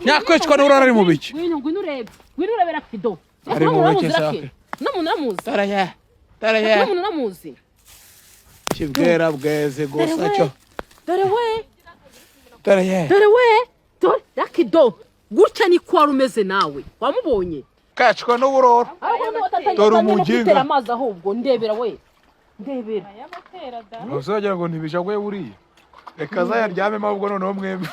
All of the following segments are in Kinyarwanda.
Nyakwicwa n'urara ari mu biki. Ngwino urebera kido. Ari mu biki sake. Namuntu namuzi. Taraya. Namuntu namuzi. Kibwera bweze gusa cyo. Dore we. Dore Lakido. Gutya ni kwa rumeze nawe. Wamubonye. Kacwa n'uburoro. Dore umuginga. Amazi ahubwo ndebera we. Ndebera. Uzagira ngo ntibijagwe buriye. Reka zayaryame ahubwo noneho mwembe.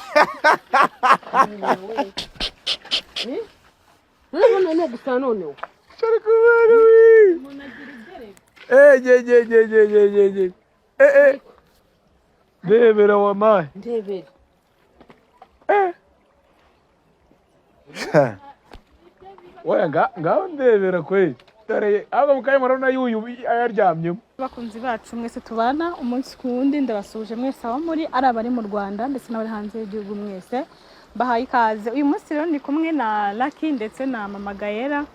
No gusa noneho. Cyari kubera wi. Je. Ndebera wa mai. Ndebera. Oya ngaho ndebera kweli. Dore aba mukaye marona yuyu ayaryamye. Bakunzi bacu mwese tubana umunsi ku wundi ndabasuje mwese aho muri ari abari mu Rwanda ndetse n'abari hanze y'igihugu mwese bahaye ikaze. Uyu munsi rero ndi kumwe na Lacky ndetse na Mama Gaella.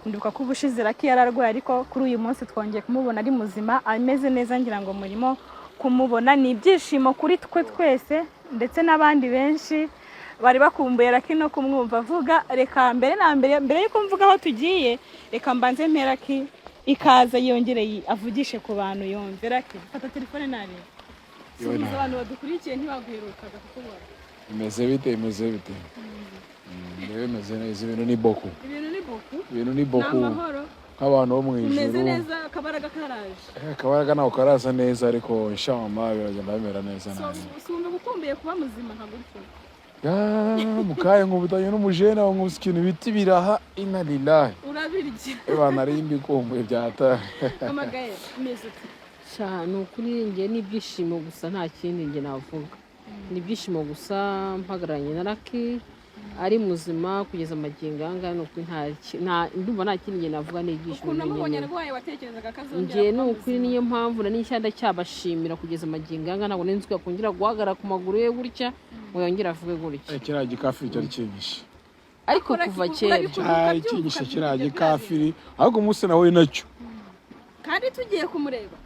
Nduka ko ubushize Lacky yararwaye ariko kuri uyu munsi twongeye kumubona ari muzima ameze neza ngira ngo murimo kumubona ni ibyishimo kuri twe twese ndetse n'abandi benshi bari bakumbuye Lacky no kumwumva avuga. Reka mbere yuko mvuga aho tugiye reka mbanze Lacky ikaza yongereye avugishe ku bantu yomve. Lacky fata telefone nabe subiza abantu badukurikiye ntibaguherukaga kukubona. Imeze bite ndebe meze neza ibintu ni boku nk'abantu bo mu ijuru. Umeze neza kabaraga karaje. Kabaraga nawe karaza neza ariko inshallah biragenda bimera neza nawe. Sumbe gukumbuye kuba muzima nka gutyo. Mukaye nkubutanye n'umujene wa nk'usikino biti biraha inna lillahi. Urabirye. Bana rimbi kumbuye byata. Mama Gaella umeze uti? Cyane ukuri nge n'ibyishimo gusa nta kindi nge navuga. N'ibyishimo gusa mpagaranye na Lacky ari muzima kugeza amagingo anga no nta ndumva nta kindi nge navuga n'ibyishimo. Ukuntu mubonye rwaye watekerezaga kazongera. Nge no ukuri niyo mpamvu na n'ishyanda cyabashimira kugeza amagingo anga ntabwo nenzwe kongera guhagara ku maguru ye gutya ngo yongera avuge gutya. Kiriya gikafiri cyari kinyishe. Ariko kuva kera cyari kinyishe kiriya gikafiri ahubwo umunsi nawe nacyo. Kandi tugiye kumureba.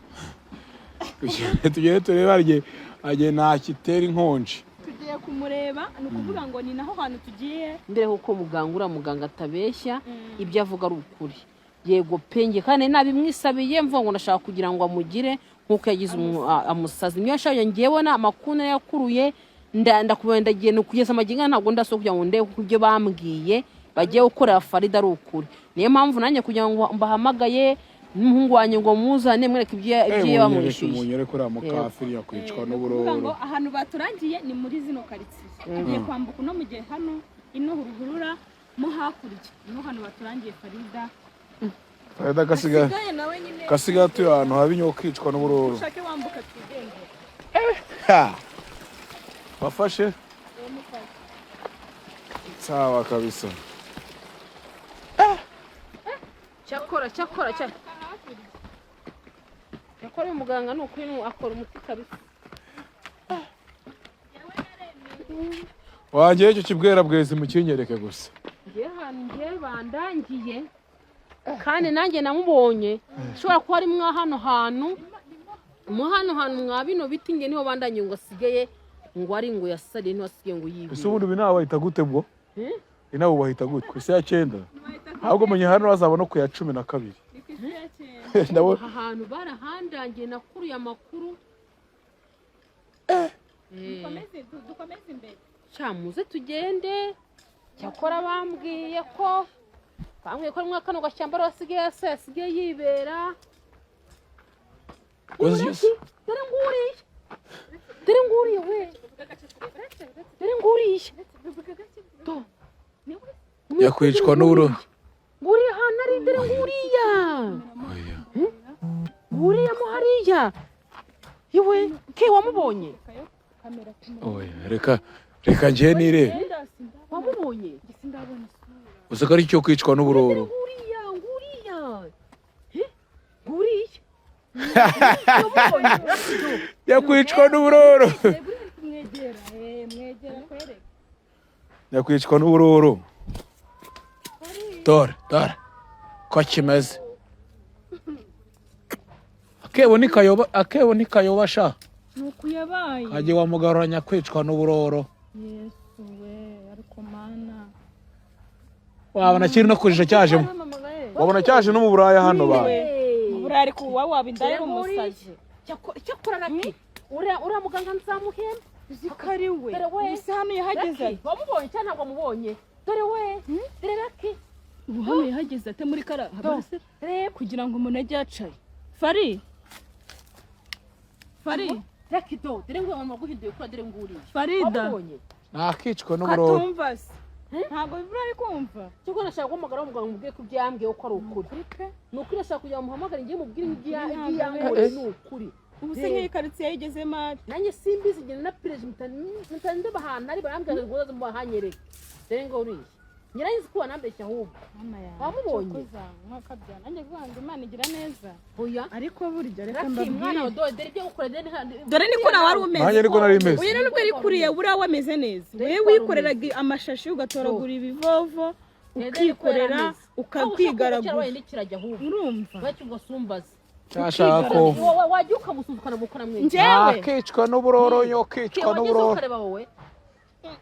Tugiye tureba agiye nakitera inkonje. Tugiye kumureba nukuvuga ngo ni naho hantu tugiye. Mbere huko muganga atabeshya ibyo avuga ari ukuri. Yego penge kandi nabimwisabiye mvuga ngo ndashaka kugira ngo amugire nkuko yagize amusazi. Niyo ashaka ngewe na amakuna yakuruye ndakubenda giye no kugeza amaginga ntabwo ndaso kugira ngo ndebe kubyo bambwiye bagiye gukora Falda ari ukuri. Niyo mpamvu nanjye kugira ngo mbahamagaye n'umuhungu wanjye ngo muzane mwereke ibyo bamwishyuye. Umunyere kuri amukafiri yakwicwa n'uburoro. Ngo ahantu baturangiye ni muri zino karitsiye. Tugiye kwambuka no mugihe hano ino hurugurura mo hakurya. No hano baturangiye Falda kasiga tu ahantu habinyo kwicwa n'uburoro. Ushake wambuka tugende. Bafashe sawa kabisa. Cyakora umuganga no kuri akora umuti kabisa. Wangiye cyo kibwera bweze mu kinyereke gusa. Ngiye bandangiye kandi nanjye namubonye shobora ko ari mwa hano hantu mwabino biti nge niho bandanye ngo asigaye ngo ari ngo Yasariye niho asigaye ngo yibi. Ese ubundi binawe bahita gute bwo? Inawe bahita gute? Ku isi ya 9. Ahubwo menye hano bazabona ku ya 12. Ndabo ahantu barahandangiye nakuruye amakuru. Dukomeze imbere. Cyamuze tugende. Cyakora bambwiye ko mwa kano gashyamba rasigaye yibera. Dore nguriye we. To. Yakwicwa n'uburo. Nguriye hano ari dore nguriya. Nguriya mo hariya. Yewe ke wamubonye. Oya reka ngiye nire. Wamubonye? Usaka ari cyo kwicwa n'uburoro. Nguriya. Yakwicwa n'uburoro. Yakwicwa n'uburoro. Dore ko kimeze. Akebo nikayoba sha. Nuko yabaye. Kaje wamugaruranya kwicwa n'uburoro. Yesu we. ariko mana wabona kiri no kujisha cyajemo wabona cyaje no mu buraya hano ba mu buraya ariko waba indaya umusazi cyakora Lacky uriya muganga nzamuhemba zikari we ese hano yahageze wamubonye cyangwa ntabwo wamubonye dore we dore Lacky ubu hano yahageze ate muri kara habase kugira ngo umuntu ajye acaye Fari Lacky dore ngo abantu baguhinduye kuri dore nguriye Farida nakicwa n'uburoro katumva se ntabwo bibura ari kumva cyuko nashaka guhamagara umuganga mubwiye ko byambwiye ko ari ukuri ni ukuri nashaka kugira muhamagare ngiye mubwire iby'iyangore ni ukuri ubu se nk'iyi karitsiye yigeze mari nanjye simbizi ngenda na perezida mutande bahana ari barambwira ngo ngoza mubahanyereke dore ngo uriye nyirayizi kuba nambeshya ahubwo wamubonye mwakabyana nanjye guhanga Imana igira neza oya ariko burya reka mbabwire mwana dore ibyo gukora dore niko nawe wari umeze nanjye niko nari meze uyu nubwo ari kuriye buriya wameze neza wewe wikoreraga amashashi ugatoragura ibivovo ukikorera ukakwigaragura urumva bacyo ugasumbaza cyashaka ko wajya ukamusuzukana mukora mwese njyewe nakicwa n'uburoro yo kicwa n'uburoro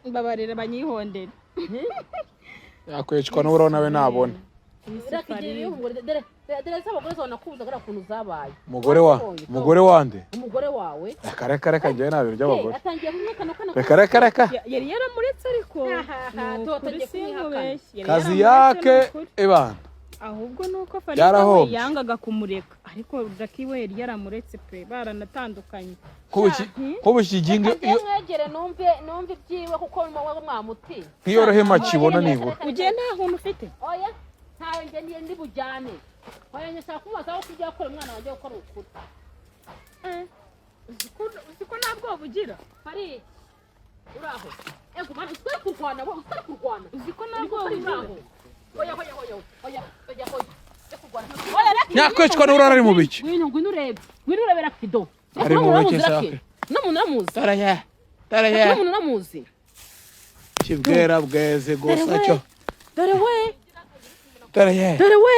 mbabarira banyihondera yakwicwa n'uburoro nawe nabona umugore wande umugore wawe reka njyewe nta bintu by'abagore atangiye kumwekana reka yari yaramuretse ariko kazi yake ebana ahubwo nuko Farida we yangaga kumureka ariko Lacky we yari yaramuretse pe baranatandukanye kuko kiginga iyo mwegere numve byiwe kuko mwamuti nkiyorohema kibona nibura ugiye nta huntu ufite oya ntawe ngiye ndi bujyane oya nyashaka kumubaza aho kujya gukora umwana wanjye gukora ukuri uziko ntabwo bugira Fari uraho ego mwana usitari kurwana uziko ntabwo bugira oya nyakwicwa n'uburoro ari mu biki ngwino urebe Lacky do ari mu biki sake n'umuntu uramuzi taraya n'umuntu uramuzi kibwera bweze gusa cyo dore we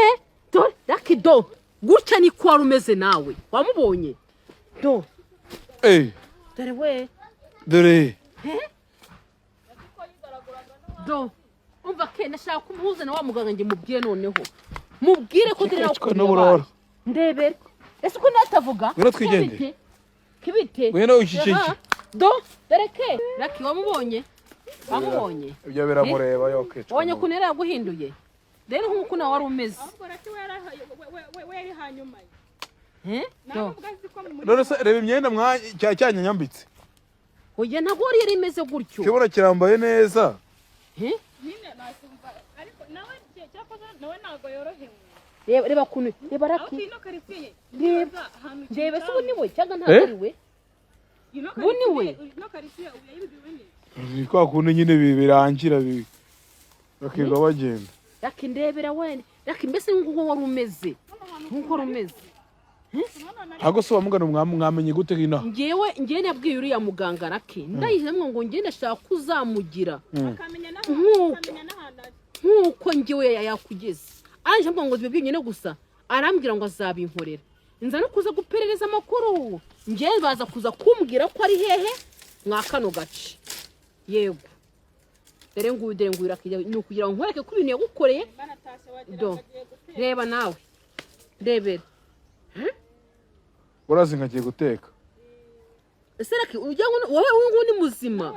Lacky do gutya ni kwa rumeze nawe wamubonye do dore do umva ke nashaka kumuhuza na wa muganga nge mubwire noneho mubwire ko dore kicwa n'uburoro ndebere ese ko natavuga ngero twigende kibite ngero ukiciki do dore ke Lacky wamubonye ibyo biramureba yo kicwa wonye kunera yaguhinduye rero nkuko nawe wari umeze we yari hanyuma none se reba imyenda cyanyanyambitse oya ntabwo yari imeze gutyo kibona kirambaye neza ariko nawe ntabwo yorohewe reba kuntu reba Lacky reba se ubu niwe cyangwa ntabwo ari we ubu niwe ni kwa kuntu nyine birangira bakiga bagenda Lacky ndebera wene Lacky mbese nk'uko wari umeze ahubwo se wamugana mwamenye gute hino ngewe nabwiye uriya muganga Lacky ndayihemwe ngo ngende ndashaka kuzamugira nk'uko ngewe yakugeze aranje mbwa ngo zibibwiye nyine gusa arambwira ngo azabinkorera inza no kuza guperereza amakuru ngewe baza kuza kumbwira ko ari hehe mwakano gace yego dore nguyu Lacky ni ukugira ngo nkwereke ko ibintu yagukoreye do reba nawe ndebera urazi nkagiye guteka ese Lacky ujya ngo wowe ubu ni muzima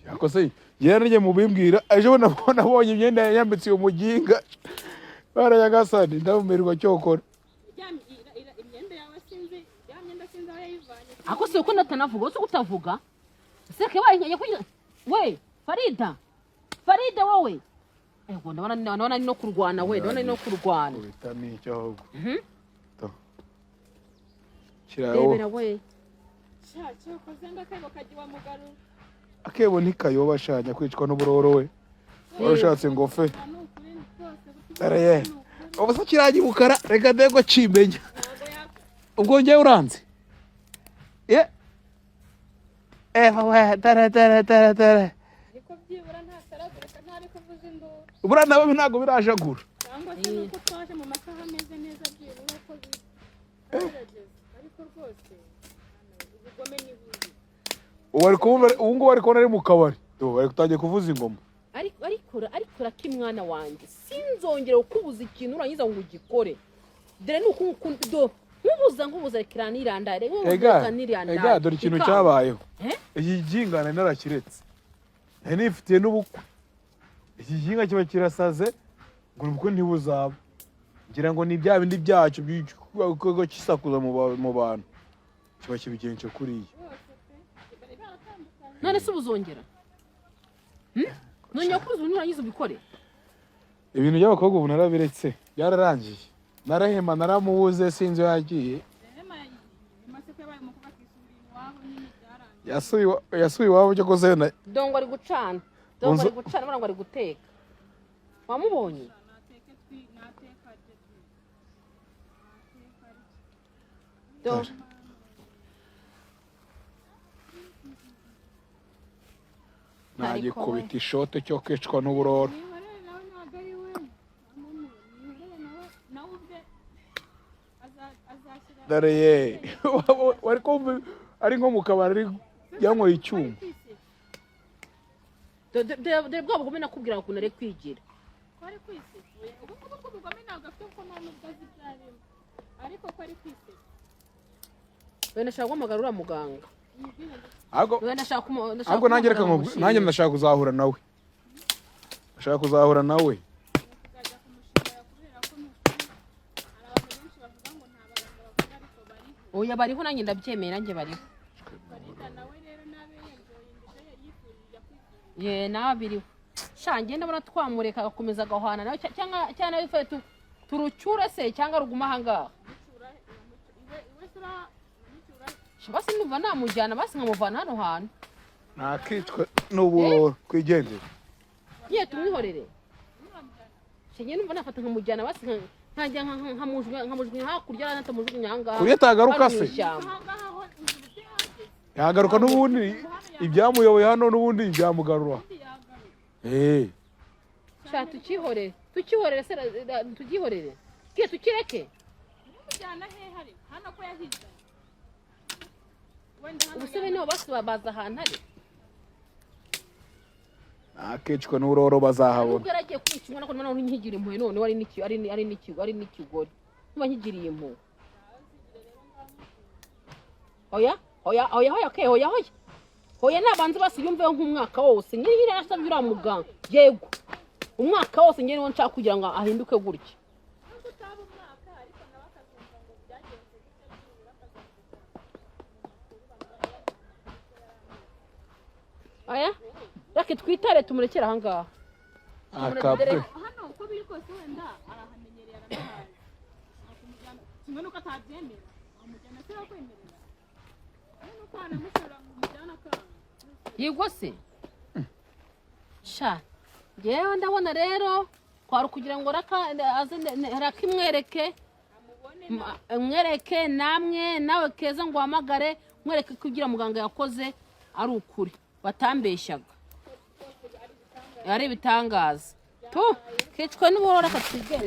yako se yari mubimbwira ejo nabonye imyenda yambitse uyu muginga barayagasani ndamumirwa cyokora ako se uko natanavuga se utavuga ese ke bayinkeye kugira we Farida wowe ego ndabona no kurwana we ndabona no kurwana bitani cyo debera we akebo nikayoba shanya kwicwa n'uburoro we warashatse ngofe araye ubasa kirangi bukara reka ndego cimbenya ubwo ngiye uranze we dara ariko byibura nta saragurika ntari kuvuza induru ubura nawe ntago birajagura cyangwa se nuko twaje mu masaha ameze neza byibura ko bigerageza ariko rwose ubugome ni bubi ubu ngubu ari kubona ari mu kabari bari kutangiye kuvuza ingoma. ariko rakimwana wanjye sinzongera kukubuza ikintu urangiza ngo ugikore dore nuko nkubuza kiranirandare ega dore ikintu cyabayeho iki gingana narakiretse nifitiye n'ubukwe iki ginga kiba kirasaze ngo ubukwe ntibuzaba ngira ngo ni bya bindi byacu by'uko kisakuza mu bantu kiba kibigenje kuriye none se ubuzongera none yakuze unurangiza ubikore ibintu by'abakobwa ubu narabiretse byararangiye narahema naramubuze sinzi yagiye yasuye iwabo cyo kozena dongo ari gucana ngo ari guteka wamubonye nagikubita ishote cyo kwicwa n'uburoro dore ye wari kumva ari nko mu kabari yanyweye icyuma dore bwa bugome nakubwira ukuntu ari kwigira kwari kwisekuye ubu ngubu ubugome ntabwo afite kuko nta nubwo azi ibyo arimo ariko kwari kwisekuye wenda ashaka guhamagara uriya muganga ahubwo nanjye ndashaka kuzahura nawe oya bariho nanjye ndabyemeye nanjye bariho ye nabiriho shange ndabona twamureka agakomeza agahwana nawe cyangwa wifaye turucyure se cyangwa ruguma ahangaha basi numva namujyana basi nkamuvana hano hantu nakitwe n'uburoro kwigendera ye tumwihorere shange numva nafata nkamujyana basi nkajya nkamujwe hakurya natamujugunya ahangaha kuriya atagaruka se yagaruka n'ubundi ibyamuyoboye hano n'ubundi byamugarura sha tukihorere se tugihorere kiye tukireke umujyana he hari hano ko yahize ubusebe niho basi babaza ahantu ari nakicwe n'uburoro bazahabona ubwo yaragiye kwicwa nako none nkigira impuhwe none ari n'ikigori niba nkigiriye impuhwe oya nabanze basi yumveho nk'umwaka wose nyiri yarasabye uriya muganga yego umwaka wose njye niwo nshaka kugira ngo ahinduke gutya oya rake twitare tumurekera ahangaha hano uko biri kose wenda arahamenyereye aranahaye kimwe nuko atabyemera amujyana se yakwemerera nuko anamusura ngo umujyana akanga yego se sha ngewe ndabona rero kwari kugira ngo rakimwereke mwereke namwe nawe keza ngo uhamagare mwereke kugira muganga yakoze ari ukuri batambeshyaga ari ibitangaza kicwe n'uburoro akatwigere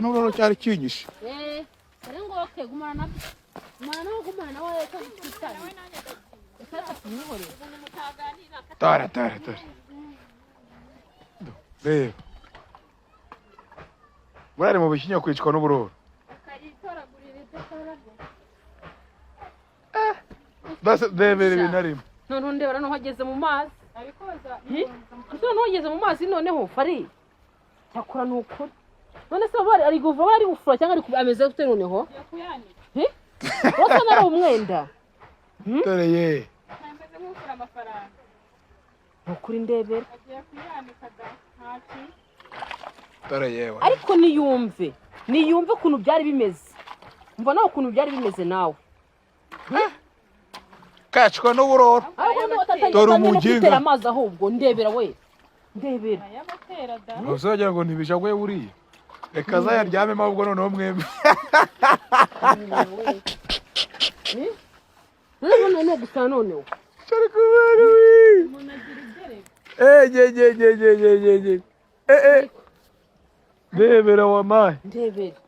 n'uburoro cyari kinyishe ari ngo gumana nawe twitane tara reba burari mu bishinya kwicwa n'uburoro ndebera ibintu arimo none ndebera no hageze mu mazi hageze mu mazi noneho fari cyakora n'ukuri none se bari ari guva bari gufura cyangwa ari ameze gute noneho wose nari umwenda dore ye ameze nk'ufura amafaranga ukuri ndebera agiye kuyanika ntaki dore yewe ariko niyumve ukuntu byari bimeze mva nawe ukuntu byari bimeze nawe kacwa n'uburoro dore umuginga amazi ahubwo ndebera uzagira ngo ntibijagwe buriya reka zayaryamemo ahubwo noneho mwembe none gusa noneho cyari kubera umuntu agira igereka ndebera wamaye ndebera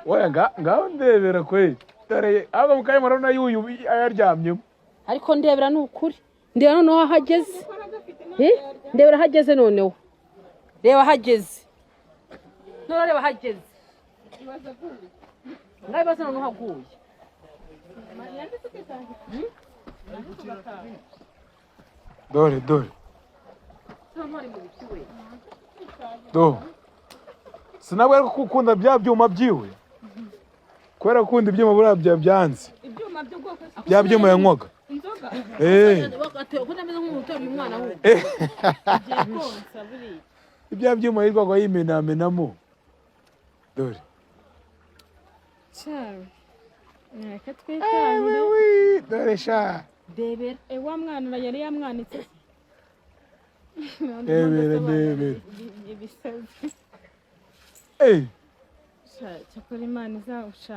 oya ngaho ndebera kweli dore ahubwo mukanya murabona yuyu ayaryamyemo. ariko ndebera ni ukuri ndeba noneho ahageze ndebera ahageze noneho reba ahageze noneho reba ahageze ngabibaza noneho haguye dore sinabwo ko ukunda bya byuma byiwe kubera gukunda ibyuma buriya byanze ibyuma by'ubwoko bya byuma yanywaga inzoga utameze nk'umuntu uteruye umwana we agiye konsa buriya ibya byuma yirwaga yimenamenamo dore cyane reka twitahire dore sha debera wa mwana yari yamwanitse debera ibisazi cyakora imana izagufasha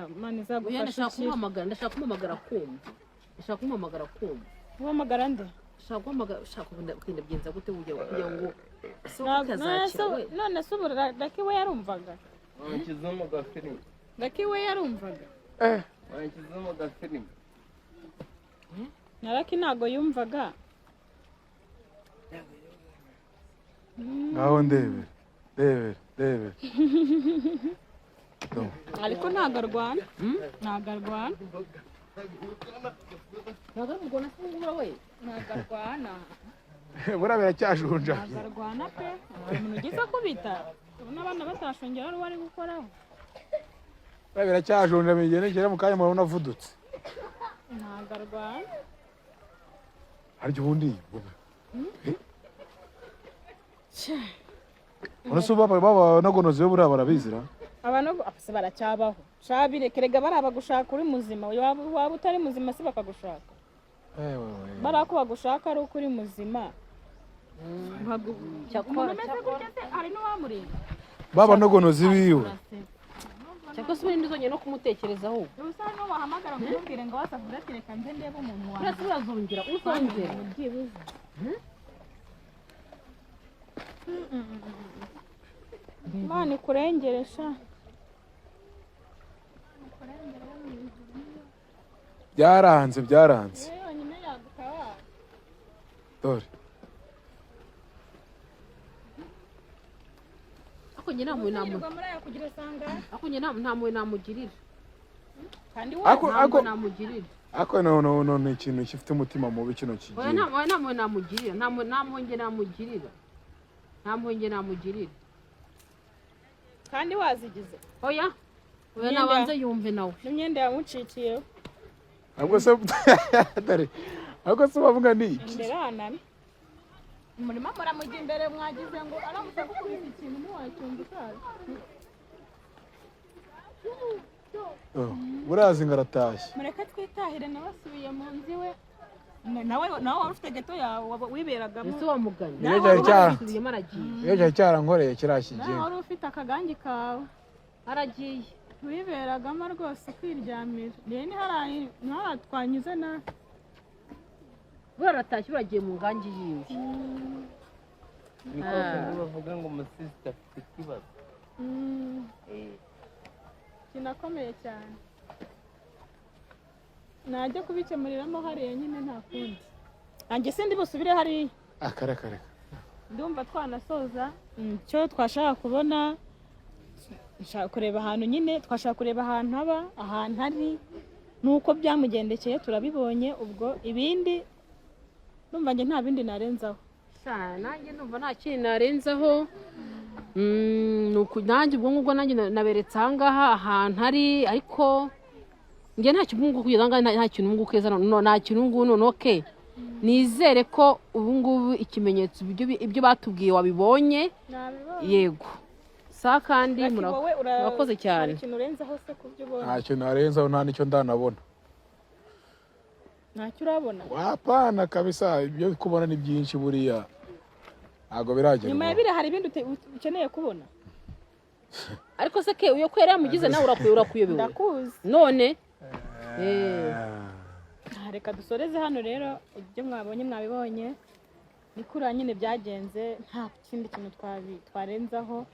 ndashaka kumuhamagara kumva uhamagara nde ushaka kugenda byenza gute kugira ngo none se ubu Lacky we yarumvaga wanshyizeho agafilimi Lacky we yarumvaga wanshyizeho agafilimi na Lacky ntago yumvaga ngaho ndebera ariko ntago arwana ntago arwana buriya biracyajunja ntago arwana pe umuntu ugize akubita ubona abana batashongera ari wari gukoraho buriya biracyajunja migendekera mu kanya murabona avudutse ntago arwana harya ubundi uretse baba nagonozi buriya barabizira abantu se baracyabaho shabirekerega baraba gushaka uri muzima waba utari muzima se bakagushaka barako bagushaka ari uko uri muzima hari n'uwamureba baba nagonozi biwe cyangwa se ubundi uzongera no kumutekerezaho ubusa n'ubahamagara ngo umbwire ngo wasavura ati reka nze ndebe umuntu wawe uretse urazongera uzongera byibuze Imana ikurengeresha byaranze yonyine yagutabara dore ako njye nta mpuhwe namugirira kandi namugirira ako none ikintu gifite umutima mubi kino kigiye nta mpuhwe namugirira nta mpuhwe namugirira kandi wazigize oya nabanze yumve nawe n'imyenda yamucikiyeho ahubwo se bavuga ni iki nderanana umurima muramujya imbere mwagize ngo aramutse gukubita ikintu ntiwacyumva utazi burazi ngo aratashye mureke twitahire nawe asubiye mu nzu iwe nawe wari ufite gato yawe wiberagamo ese wamuganye iyo cyari cyarankoreye kiriya kigiye wari ufite akagangi kawe aragiye wiberagamo rwose kwiryamira rero ntiharatwanyuze nawe buraratashye uragiye mu ngangi yiwe niko bavuga ngo umusisita afite ikibazo kinakomeye cyane najya kubikemuriramo hariya nyine nta kundi nanjye sindi busubire hariya akareka ndumva twanasoza icyo twashaka kubona kureba ahantu nyine twashaka kureba ahantu haba ahantu hari nuko byamugendekeye turabibonye ubwo ibindi numva njye nta bindi narenzaho nanjye numva nta kintu narenzaho nanjye ubwo ngubwo nanjye naberetse ahangaha ahantu hari ariko njye nta kintu nguko kugeza ngaho nta kintu nguko keza nta kintu nguko none oke nizere ko ubu ngubu ikimenyetso ibyo batubwiye wabibonye yego sa kandi murakoze cyane ntacyo narenzaho nta nicyo ndanabona ntacyo urabona wapana kabisa ibyo kubona ni byinshi buriya ntabwo biragera nyuma ya bire hari ibindi ukeneye kubona ariko se ke uyo kwera yamugize nawe urakuyobewe ndakuzi none reka dusoreze hano rero ibyo mwabonye mwabibonye ni kuri nyine byagenze nta kindi kintu twarenzaho